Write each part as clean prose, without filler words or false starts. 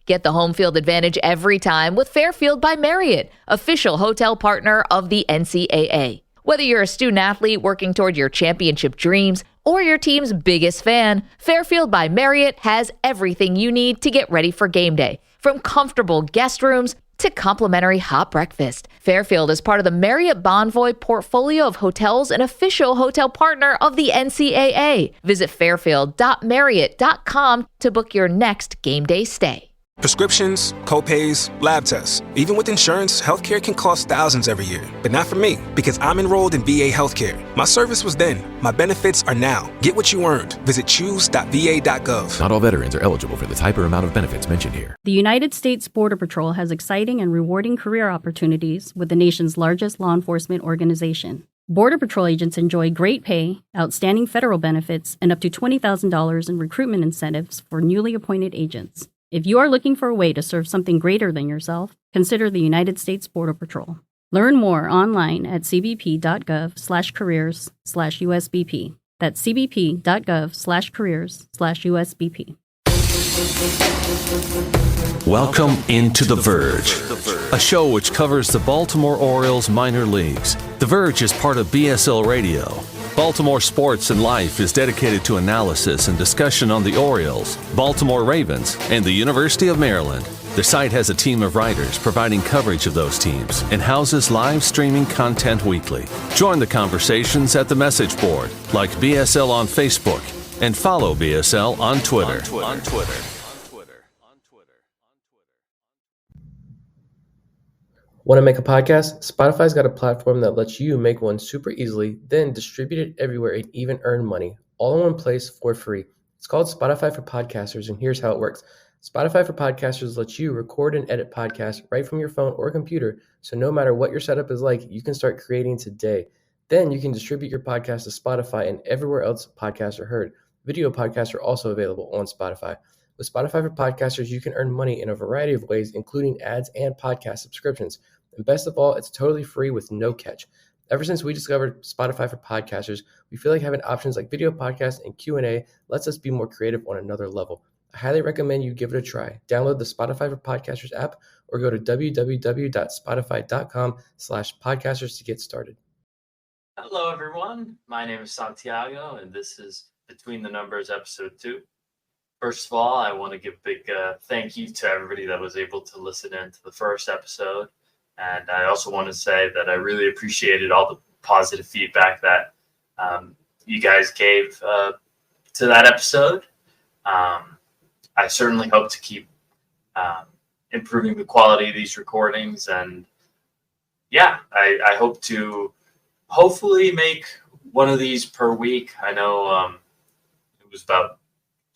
Get the home field advantage every time with Fairfield by Marriott, official hotel partner of the NCAA. Whether you're a student athlete working toward your championship dreams or your team's biggest fan, Fairfield by Marriott has everything you need to get ready for game day. From comfortable guest rooms to complimentary hot breakfast, Fairfield is part of the Marriott Bonvoy portfolio of hotels and official hotel partner of the NCAA. Visit fairfield.marriott.com to book your next game day stay. Prescriptions, copays, lab tests. Even with insurance, healthcare can cost thousands every year. But not for me, because I'm enrolled in VA healthcare. My service was then. My benefits are now. Get what you earned. Visit choose.va.gov. Not all veterans are eligible for the type or amount of benefits mentioned here. The United States Border Patrol has exciting and rewarding career opportunities with the nation's largest law enforcement organization. Border Patrol agents enjoy great pay, outstanding federal benefits, and up to $20,000 in recruitment incentives for newly appointed agents. If you are looking for a way to serve something greater than yourself, consider the United States Border Patrol. Learn more online at cbp.gov/careers/USBP. That's cbp.gov/careers/USBP. Welcome into The Verge, a show which covers the Baltimore Orioles minor leagues. The Verge is part of BSL Radio. Baltimore Sports and Life is dedicated to analysis and discussion on the Orioles, Baltimore Ravens, and the University of Maryland. The site has a team of writers providing coverage of those teams and houses live streaming content weekly. Join the conversations at the message board, like BSL on Facebook, and follow BSL on Twitter. Want to make a podcast? Spotify's got a platform that lets you make one super easily, then distribute it everywhere and even earn money, all in one place for free. It's called Spotify for Podcasters, and here's how it works. Spotify for Podcasters lets you record and edit podcasts right from your phone or computer, so no matter what your setup is like, you can start creating today. Then you can distribute your podcast to Spotify and everywhere else podcasts are heard. Video podcasts are also available on Spotify. With Spotify for Podcasters, you can earn money in a variety of ways, including ads and podcast subscriptions. And best of all, it's totally free with no catch. Ever since we discovered Spotify for Podcasters, we feel like having options like video podcasts and Q&A lets us be more creative on another level. I highly recommend you give it a try. Download the Spotify for Podcasters app or go to www.spotify.com/podcasters to get started. Hello, everyone. My name is Santiago, and this is Between the Numbers Episode 2. First of all, I want to give a big thank you to everybody that was able to listen in to the first episode. And I also want to say that I really appreciated all the positive feedback that you guys gave to that episode. I certainly hope to keep improving the quality of these recordings. And yeah, I hope to hopefully make one of these per week. I know it was about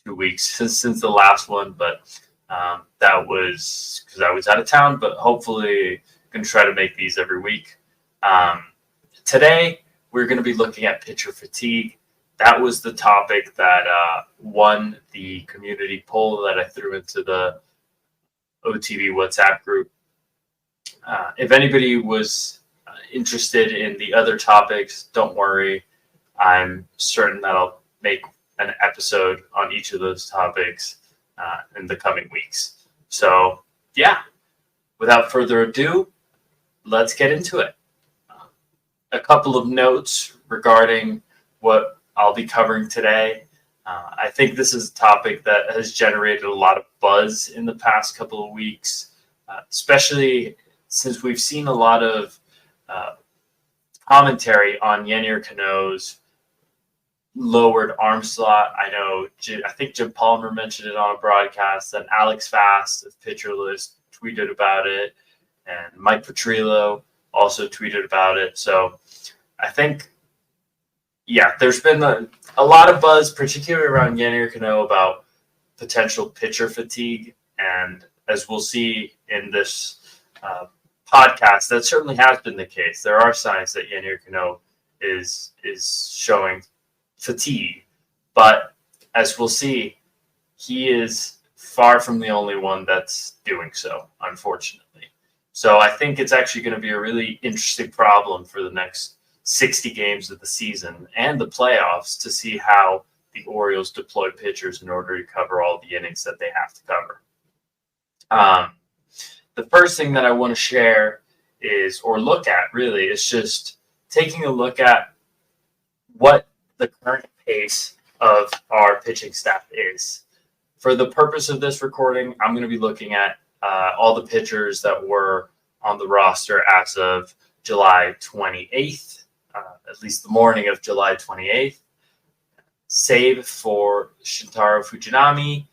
2 weeks since the last one, but that was because I was out of town, but hopefully going to try to make these every week. Today, we're going to be looking at pitcher fatigue. That was the topic that won the community poll that I threw into the OTV WhatsApp group. If anybody was interested in the other topics, don't worry. I'm certain that I'll make an episode on each of those topics in the coming weeks. So, yeah, without further ado, let's get into it. A couple of notes regarding what I'll be covering today. I think this is a topic that has generated a lot of buzz in the past couple of weeks, especially since we've seen a lot of commentary on Yennier Cano's lowered arm slot. I think Jim Palmer mentioned it on a broadcast, and Alex Fast of Pitcher List tweeted about it, and Mike Petrillo also tweeted about it. So I think, yeah, there's been a lot of buzz, particularly around Yennier Cano, about potential pitcher fatigue. And as we'll see in this podcast, that certainly has been the case. There are signs that Yennier Cano is showing fatigue. But as we'll see, he is far from the only one that's doing so, unfortunately. So I think it's actually going to be a really interesting problem for the next 60 games of the season and the playoffs to see how the Orioles deploy pitchers in order to cover all the innings that they have to cover. The first thing that I want to share is, or look at really, is just taking a look at what the current pace of our pitching staff is. For the purpose of this recording, I'm going to be looking at all the pitchers that were on the roster as of July 28th, at least the morning of July 28th. Save for Shintaro Fujinami.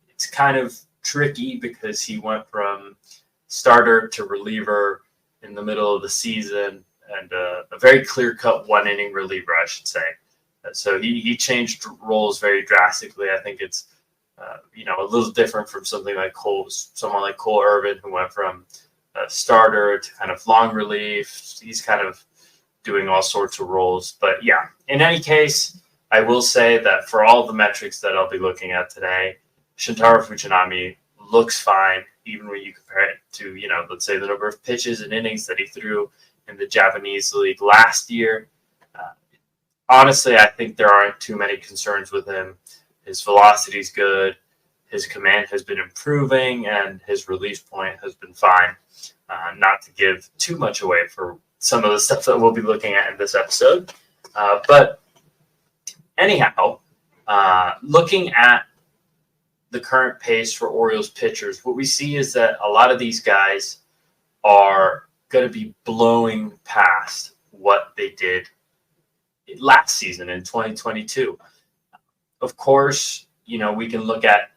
It's kind of tricky because he went from starter to reliever in the middle of the season, and a very clear-cut one-inning reliever, I should say. So he changed roles very drastically. I think it's a little different from someone like Cole Irvin, who went from starter to kind of long relief. He's kind of doing all sorts of roles. But yeah, in any case, I will say that for all the metrics that I'll be looking at today, Shintaro Fujinami looks fine, even when you compare it to, let's say the number of pitches and innings that he threw in the Japanese league last year. Honestly, I think there aren't too many concerns with him. His velocity is good. His command has been improving, and his release point has been fine. Not to give too much away for some of the stuff that we'll be looking at in this episode. But anyhow, looking at the current pace for Orioles pitchers, what we see is that a lot of these guys are going to be blowing past what they did last season in 2022. Of course, we can look at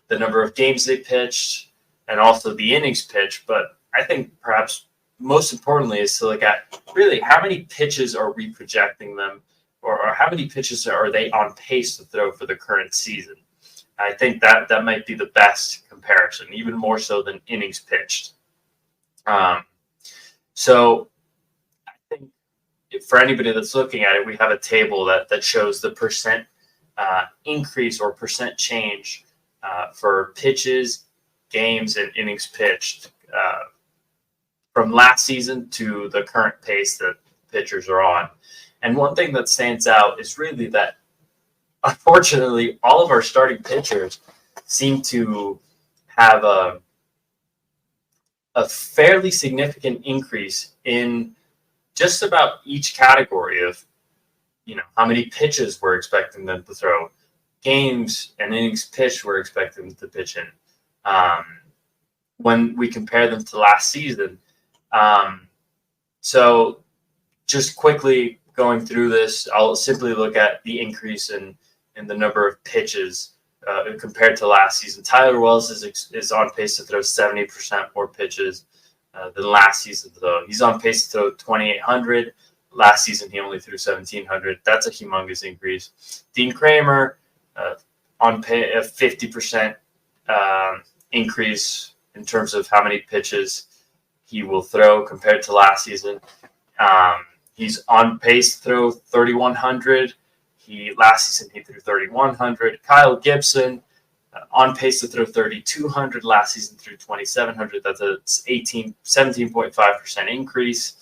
the number of games they pitched and also the innings pitched, but I think perhaps most importantly is to look at really how many pitches are we projecting them, or how many pitches are they on pace to throw for the current season. I think that might be the best comparison, even more so than innings pitched. So I think for anybody that's looking at it, we have a table that shows the percent increase or percent change for pitches, games, and innings pitched from last season to the current pace that pitchers are on. And one thing that stands out is really that, unfortunately, all of our starting pitchers seem to have a fairly significant increase in just about each category of, how many pitches we're expecting them to throw, games and innings pitched we're expecting them to pitch in. When we compare them to last season. So just quickly going through this, I'll simply look at the increase in the number of pitches compared to last season. Tyler Wells is on pace to throw 70% more pitches than last season, though. He's on pace to throw 2,800. Last season, he only threw 1,700. That's a humongous increase. Dean Kramer on pay a 50% increase in terms of how many pitches he will throw compared to last season. He's on pace to throw 3,100. Last season he threw 3,100. Kyle Gibson on pace to throw 3,200. Last season threw 2,700. That's a 17.5% increase.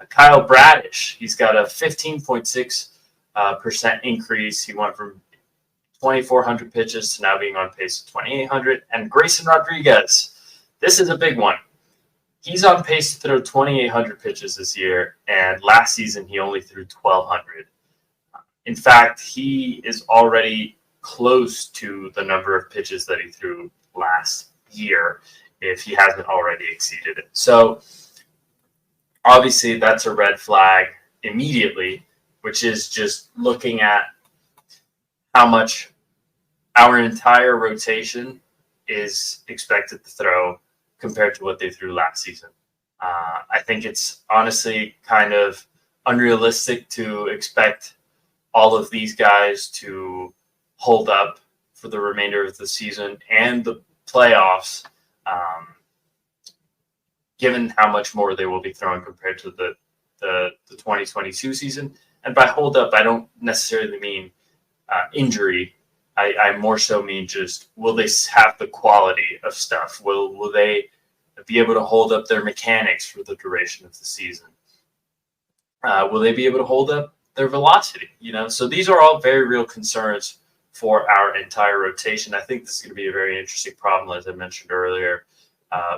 Kyle Bradish, he's got a 15.6% increase. He went from 2,400 pitches to now being on pace to 2,800. And Grayson Rodriguez, this is a big one. He's on pace to throw 2,800 pitches this year, and last season he only threw 1,200. In fact, he is already close to the number of pitches that he threw last year, if he hasn't already exceeded it. So obviously that's a red flag immediately, which is just looking at how much our entire rotation is expected to throw compared to what they threw last season. I think it's honestly kind of unrealistic to expect all of these guys to hold up for the remainder of the season and the playoffs, given how much more they will be throwing compared to the 2022 season. And by hold up, I don't necessarily mean injury. I more so mean just, will they have the quality of stuff? Will they be able to hold up their mechanics for the duration of the season? Will they be able to hold up their velocity? So these are all very real concerns for our entire rotation. I think this is going to be a very interesting problem, as I mentioned earlier,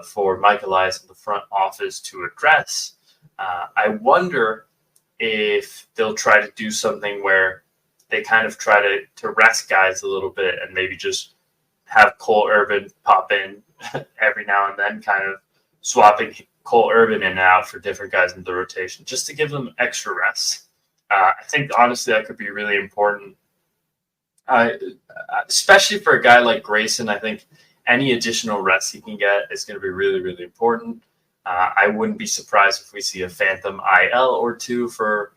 for Mike Elias in the front office to address. I wonder if they'll try to do something where they kind of try to rest guys a little bit and maybe just have Cole Irvin pop in every now and then, kind of swapping Cole Irvin in and out for different guys in the rotation, just to give them extra rest. I think, honestly, that could be really important, especially for a guy like Grayson. I think any additional rest he can get is going to be really, really important. I wouldn't be surprised if we see a phantom IL or two for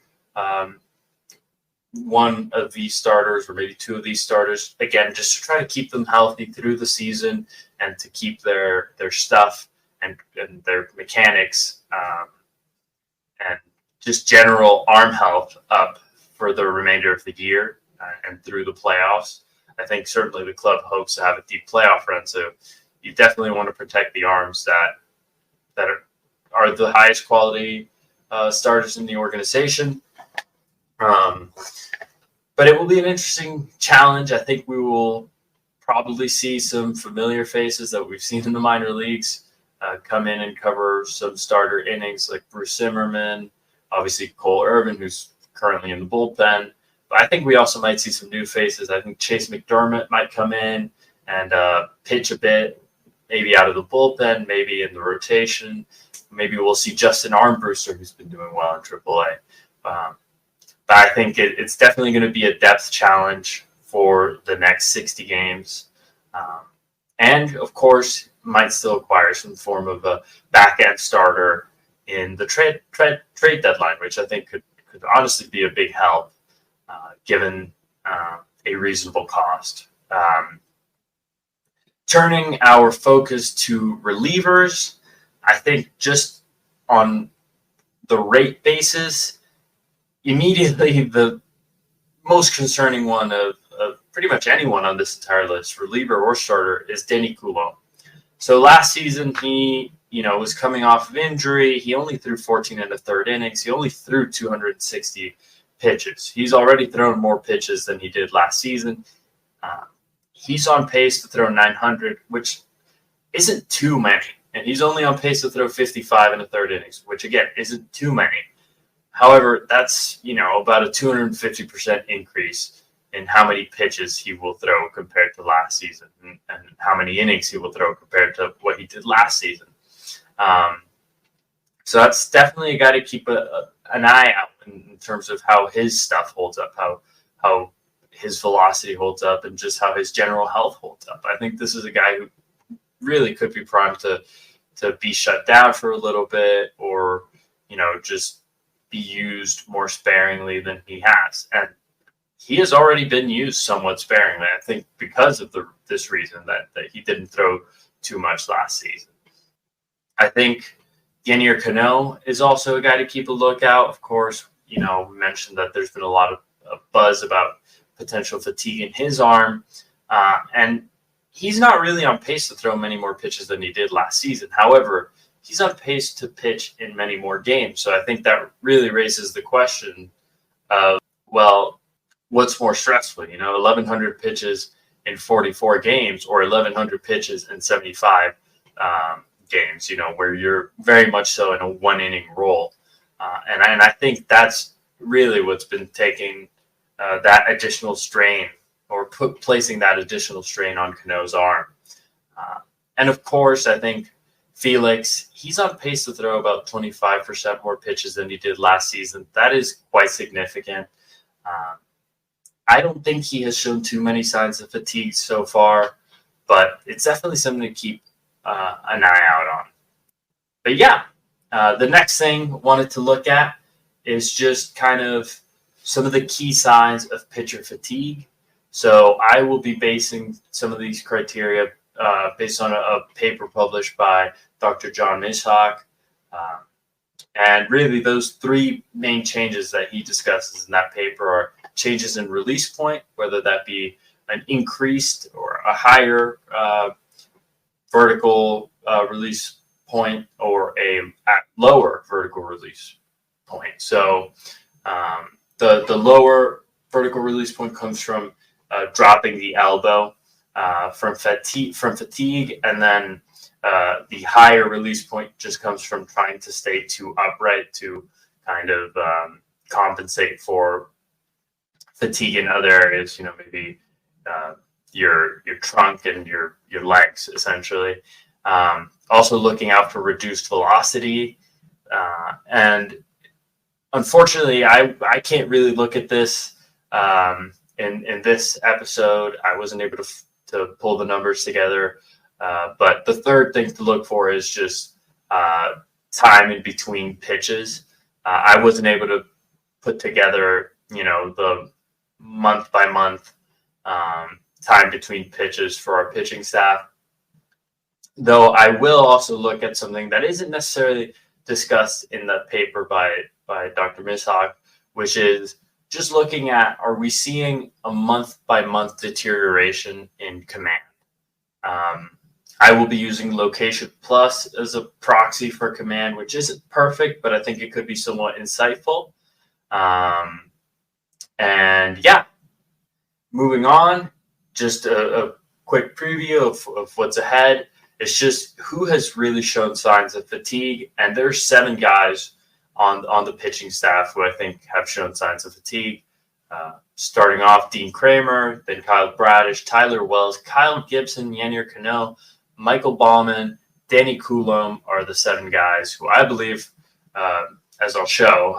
one of these starters, or maybe two of these starters, again, just to try to keep them healthy through the season and to keep their stuff and their mechanics and just general arm health up for the remainder of the year and through the playoffs. I think certainly the club hopes to have a deep playoff run, so you definitely want to protect the arms that are the highest quality starters in the organization. But it will be an interesting challenge. I think we will probably see some familiar faces that we've seen in the minor leagues come in and cover some starter innings, like Bruce Zimmerman, obviously Cole Irvin, who's currently in the bullpen. But I think we also might see some new faces. I think Chase McDermott might come in and pitch a bit, maybe out of the bullpen, maybe in the rotation. Maybe we'll see Justin Armbruster, who's been doing well in AAA. But I think it's definitely going to be a depth challenge for the next 60 games. And, of course, might still acquire some form of a back-end starter in the trade deadline, which I think could honestly be a big help, given a reasonable cost. Turning our focus to relievers, I think just on the rate basis, immediately the most concerning one of pretty much anyone on this entire list, reliever or starter, is Denny Coulomb. So last season, he was coming off of injury. He only threw 14 1/3 innings. He only threw 260 pitches. He's already thrown more pitches than he did last season. He's on pace to throw 900, which isn't too many. And he's only on pace to throw 55 1/3 innings, which, again, isn't too many. However, that's, about a 250% increase in how many pitches he will throw compared to last season, and how many innings he will throw compared to what he did last season. So that's definitely a guy to keep an eye out in terms of how his stuff holds up, how his velocity holds up, and just how his general health holds up. I think this is a guy who really could be primed to be shut down for a little bit, or, just be used more sparingly than he has. And he has already been used somewhat sparingly, I think, because of this reason that he didn't throw too much last season. I think Yennier Cano is also a guy to keep a lookout. Of course, we mentioned that there's been a lot of buzz about potential fatigue in his arm. And he's not really on pace to throw many more pitches than he did last season. However, he's on pace to pitch in many more games. So I think that really raises the question of, well, what's more stressful? 1,100 pitches in 44 games, or 1,100 pitches in 75 games, where you're very much so in a one-inning role. And I think that's really what's been taking that additional strain, or placing that additional strain on Cano's arm. And, of course, I think Felix, he's on pace to throw about 25% more pitches than he did last season. That is quite significant. I don't think he has shown too many signs of fatigue so far, but it's definitely something to keep an eye out on. But yeah, the next thing I wanted to look at is just kind of some of the key signs of pitcher fatigue. So I will be basing some of these criteria based on a paper published by Dr. John Mishak. And really those three main changes that he discusses in that paper are changes in release point, whether that be an increased or a higher vertical release point, or a lower vertical release point. So the lower vertical release point comes from dropping the elbow from fatigue, and then the higher release point just comes from trying to stay too upright to kind of compensate for fatigue in other areas. Maybe your trunk and your legs, essentially. Also looking out for reduced velocity, and unfortunately, I can't really look at this in this episode. I wasn't able to pull the numbers together, but the third thing to look for is just time in between pitches. I wasn't able to put together, the month by month time between pitches for our pitching staff. Though I will also look at something that isn't necessarily discussed in the paper by Dr. Mishawk, which is just looking at, are we seeing a month by month deterioration in command? I will be using Location Plus as a proxy for command, which isn't perfect, but I think it could be somewhat insightful. And yeah, moving on, just a quick preview of what's ahead. It's just who has really shown signs of fatigue, and there's 7 guys on the pitching staff who I think have shown signs of fatigue. Starting off, Dean Kramer, then Kyle Bradish, Tyler Wells, Kyle Gibson, Yennier Cano, Michael Ballman, Danny Coulomb are the 7 guys who I believe, as I'll show,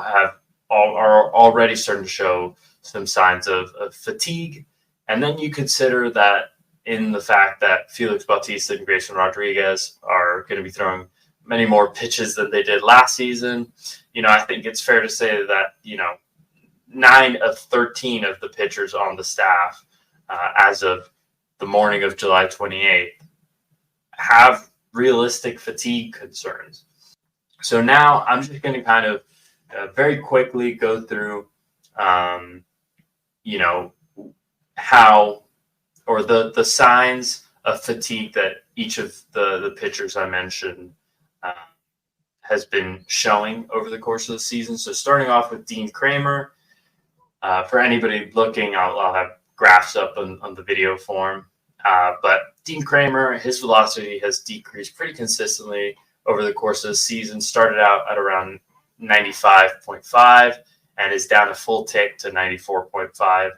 are already starting to show some signs of fatigue. And then you consider that in the fact that Felix Bautista and Grayson Rodriguez are going to be throwing many more pitches than they did last season. I think it's fair to say that, 9 of 13 of the pitchers on the staff as of the morning of July 28th have realistic fatigue concerns. So now I'm just going to kind of very quickly go through, how, or the signs of fatigue that each of the pitchers I mentioned has been showing over the course of the season. So starting off with Dean Kramer, for anybody looking, I'll have graphs up on the video form. But Dean Kramer, his velocity has decreased pretty consistently over the course of the season. Started out at around 95.5 and is down a full tick to 94.5.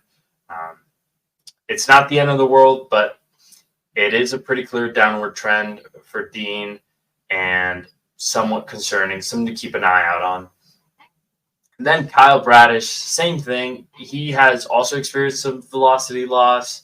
It's not the end of the world, but it is a pretty clear downward trend for Dean and somewhat concerning, something to keep an eye out on. Then Kyle Bradish, same thing. He has also experienced some velocity loss.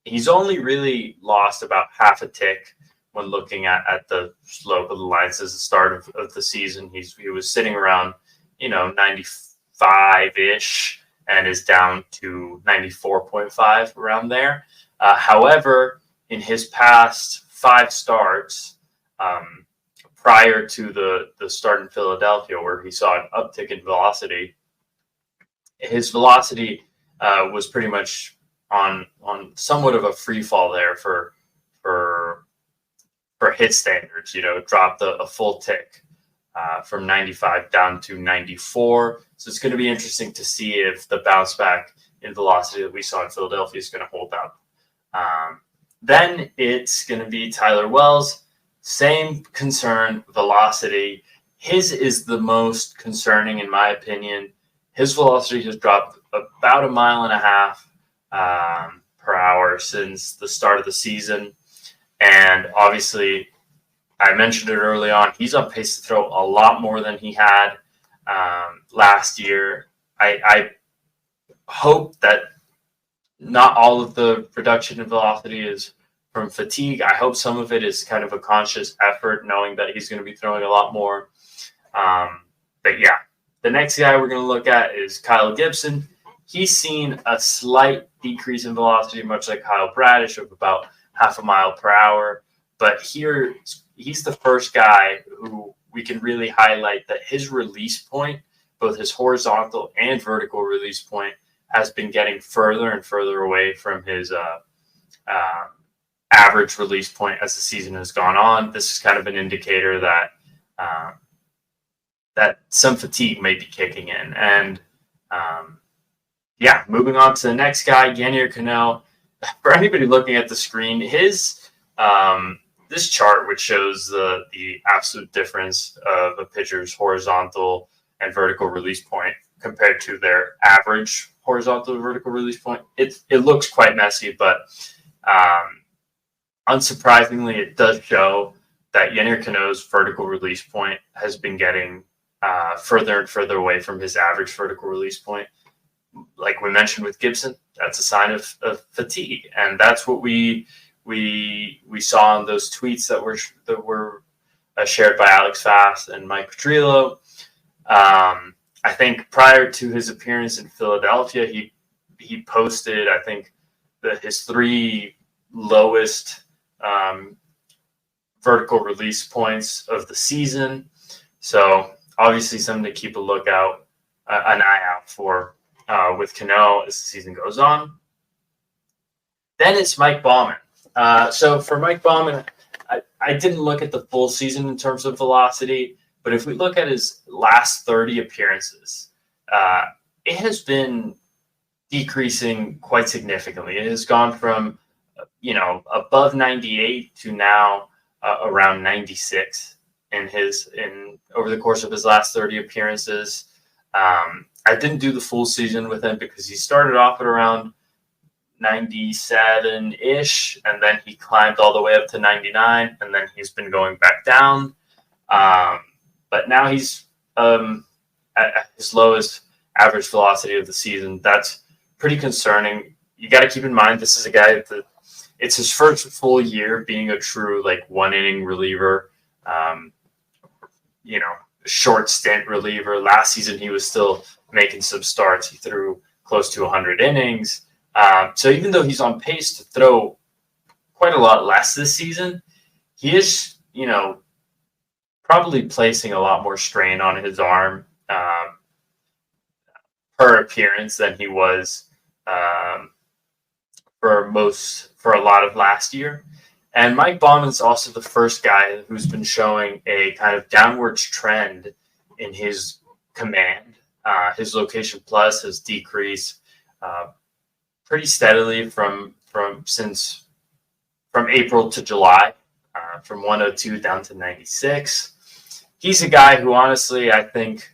He's only really lost about half a tick when looking at the slope of the line since the start of the season. He was sitting around, 95-ish and is down to 94.5 around there. However, in his past 5 starts, prior to the start in Philadelphia, where he saw an uptick in velocity, his velocity was pretty much on somewhat of a free fall there for hit standards. Dropped a full tick from 95 down to 94. So it's going to be interesting to see if the bounce back in velocity that we saw in Philadelphia is going to hold up. Then it's going to be Tyler Wells. Same concern, velocity. His is the most concerning, in my opinion. His velocity has dropped about 1.5 miles per hour since the start of the season. And obviously, I mentioned it early on, he's on pace to throw a lot more than he had last year. I hope that not all of the reduction in velocity is from fatigue. I hope some of it is kind of a conscious effort, knowing that he's going to be throwing a lot more. But yeah, the next guy we're going to look at is Kyle Gibson. He's seen a slight decrease in velocity, much like Kyle Bradish, of about 0.5 mile per hour. But here, he's the first guy who we can really highlight that his release point, both his horizontal and vertical release point, has been getting further and further away from his average release point as the season has gone on. This is kind of an indicator that that some fatigue may be kicking in. And Yeah, moving on to the next guy, Yennier Cano. For anybody looking at the screen, his this chart, which shows the absolute difference of a pitcher's horizontal and vertical release point compared to their average horizontal and vertical release point, it looks quite messy, but unsurprisingly, it does show that Yennier Cano's vertical release point has been getting further and further away from his average vertical release point. Like we mentioned with Gibson, that's a sign of fatigue, and that's what we saw in those tweets that were shared by Alex Fast and Mike Petrillo. I think prior to his appearance in Philadelphia, he posted, I think, his 3 lowest vertical release points of the season. So obviously something to keep an eye out for with Cano as the season goes on. Then it's Mike Baumann. So for Mike Baumann, I didn't look at the full season in terms of velocity, but if we look at his last 30 appearances, it has been decreasing quite significantly. It has gone from, above 98 to now around 96 over the course of his last 30 appearances. I didn't do the full season with him because he started off at around 97-ish, and then he climbed all the way up to 99, and then he's been going back down. But now he's at his lowest average velocity of the season. That's pretty concerning. You got to keep in mind this is a guy that it's his first full year being a true one-inning reliever. Short stint reliever. Last season he was still making some starts. He threw close to 100 innings. So even though he's on pace to throw quite a lot less this season, he is, probably placing a lot more strain on his arm per appearance than he was for a lot of last year. And Mike Baumann's also the first guy who's been showing a kind of downwards trend in his command. His location plus has decreased pretty steadily from April to July, from 102 down to 96. He's a guy who honestly, I think,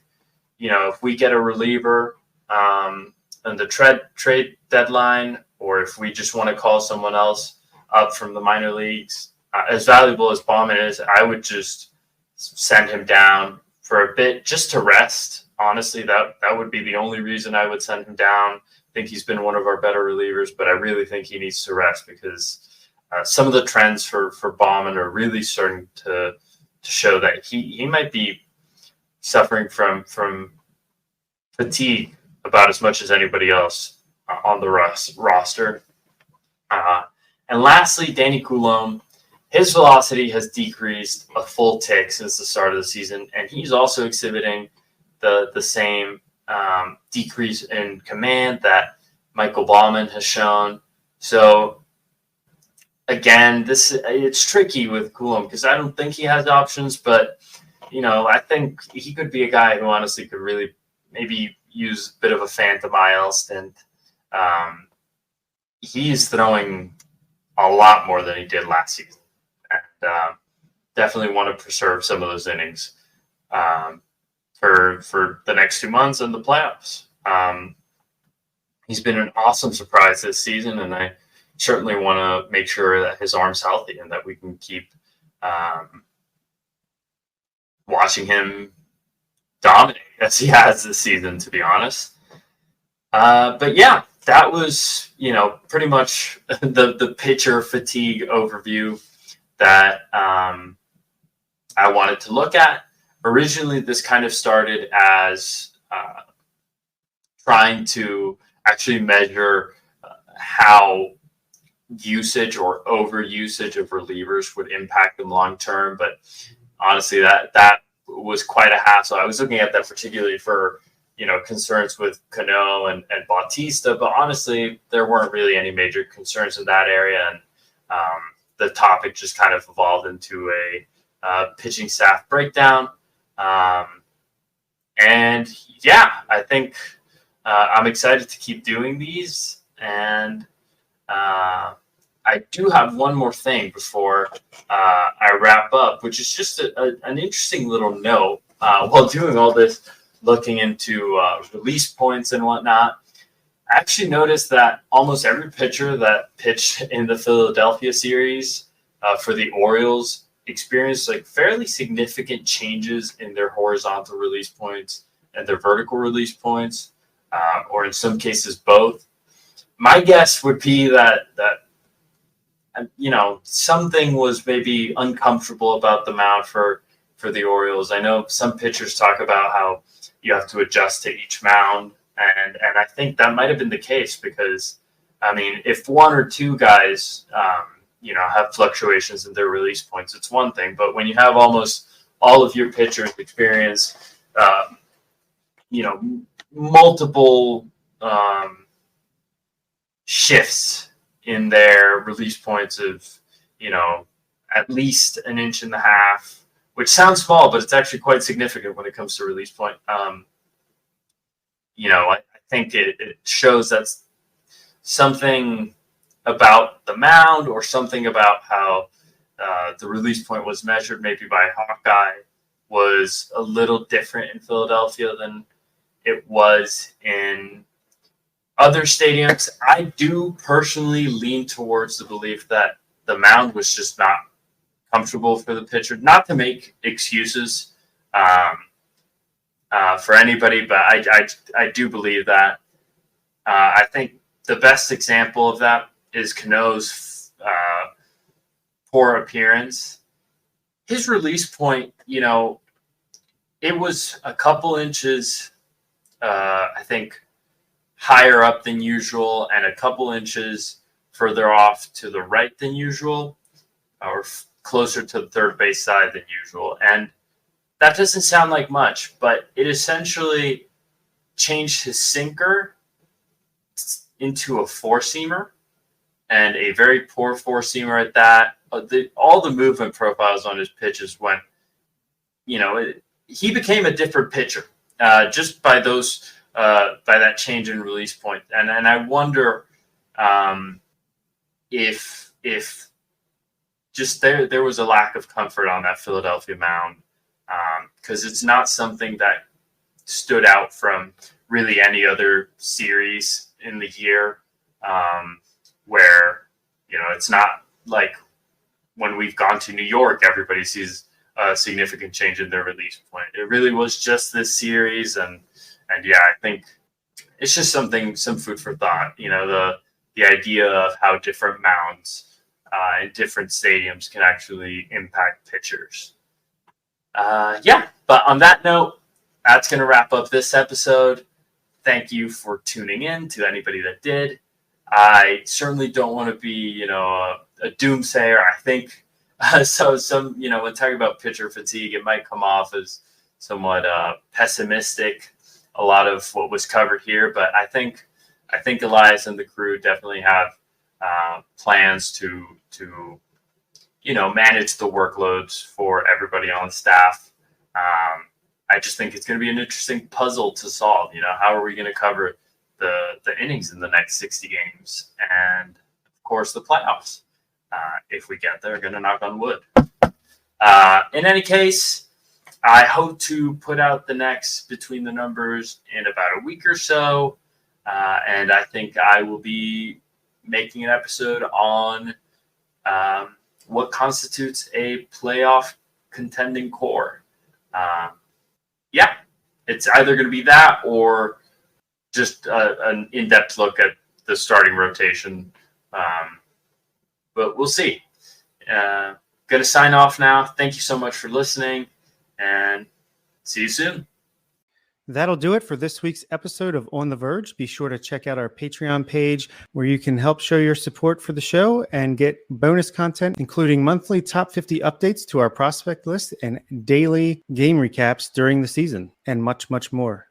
if we get a reliever on the trade deadline, or if we just want to call someone else up from the minor leagues, as valuable as Baumann is, I would just send him down for a bit just to rest. Honestly, that would be the only reason I would send him down. I think he's been one of our better relievers, but I really think he needs to rest because some of the trends for Baumann are really starting to show that he might be suffering from fatigue about as much as anybody else on the roster. And lastly, Danny Coulombe, his velocity has decreased a full tick since the start of the season, and he's also exhibiting the same decrease in command that Michael Baumann has shown. So again, it's tricky with Coulombe because I don't think he has options, but I think he could be a guy who honestly could really maybe use a bit of a phantom IL stint. He's throwing a lot more than he did last season, and definitely want to preserve some of those innings for the next 2 months and the playoffs. He's been an awesome surprise this season, and I certainly want to make sure that his arm's healthy and that we can keep watching him dominate as he has this season, to be honest. But yeah, that was, pretty much the pitcher fatigue overview that I wanted to look at. Originally, this kind of started as trying to actually measure how usage or overusage of relievers would impact them long term. But honestly, that was quite a hassle. I was looking at that particularly for concerns with Cano and Bautista, but honestly, there weren't really any major concerns in that area, and the topic just kind of evolved into a pitching staff breakdown. And yeah, I think I'm excited to keep doing these, and I do have one more thing before I wrap up, which is just an interesting little note. While doing all this, looking into release points and whatnot, I actually noticed that almost every pitcher that pitched in the Philadelphia series for the Orioles experienced like fairly significant changes in their horizontal release points and their vertical release points, or in some cases both. My guess would be that something was maybe uncomfortable about the mound for the Orioles. I know some pitchers talk about how you have to adjust to each mound, and I think that might have been the case because, I mean, if one or two guys, have fluctuations in their release points, it's one thing. But when you have almost all of your pitchers experience, multiple shifts in their release points of, at least an inch and a half, which sounds small, but it's actually quite significant when it comes to release point. I think it shows that's something about the mound or something about how the release point was measured maybe by Hawkeye was a little different in Philadelphia than it was in other stadiums. I do personally lean towards the belief that the mound was just not comfortable for the pitcher. Not to make excuses for anybody, but I do believe that. I think the best example of that is Cano's poor appearance. His release point, it was a couple inches, I think, higher up than usual and a couple inches further off to the right than usual, or closer to the third base side than usual. And that doesn't sound like much, but it essentially changed his sinker into a four-seamer, and a very poor four-seamer at that. All the movement profiles on his pitches went, he became a different pitcher just by those by that change in release point. And I wonder if just there was a lack of comfort on that Philadelphia mound, because it's not something that stood out from really any other series in the year, where it's not like when we've gone to New York, everybody sees a significant change in their release point. It really was just this series, and yeah, I think it's just some food for thought. The idea of how different mounds in different stadiums can actually impact pitchers. But on that note, that's going to wrap up this episode. Thank you for tuning in, to anybody that did. I certainly don't want to be, a doomsayer. I think when talking about pitcher fatigue, it might come off as somewhat pessimistic, a lot of what was covered here. But I think Elias and the crew definitely have plans to manage the workloads for everybody on staff. I just think it's going to be an interesting puzzle to solve. How are we going to cover the innings in the next 60 games, and of course the playoffs, if we get there. Going to knock on wood. In any case, I hope to put out the next Between the Numbers in about a week or so, and I think I will be making an episode on what constitutes a playoff contending core. It's either going to be that or just an in-depth look at the starting rotation. But we'll see. Going to sign off now. Thank you so much for listening, and see you soon. That'll do it for this week's episode of On the Verge. Be sure to check out our Patreon page where you can help show your support for the show and get bonus content, including monthly top 50 updates to our prospect list and daily game recaps during the season, and much, much more.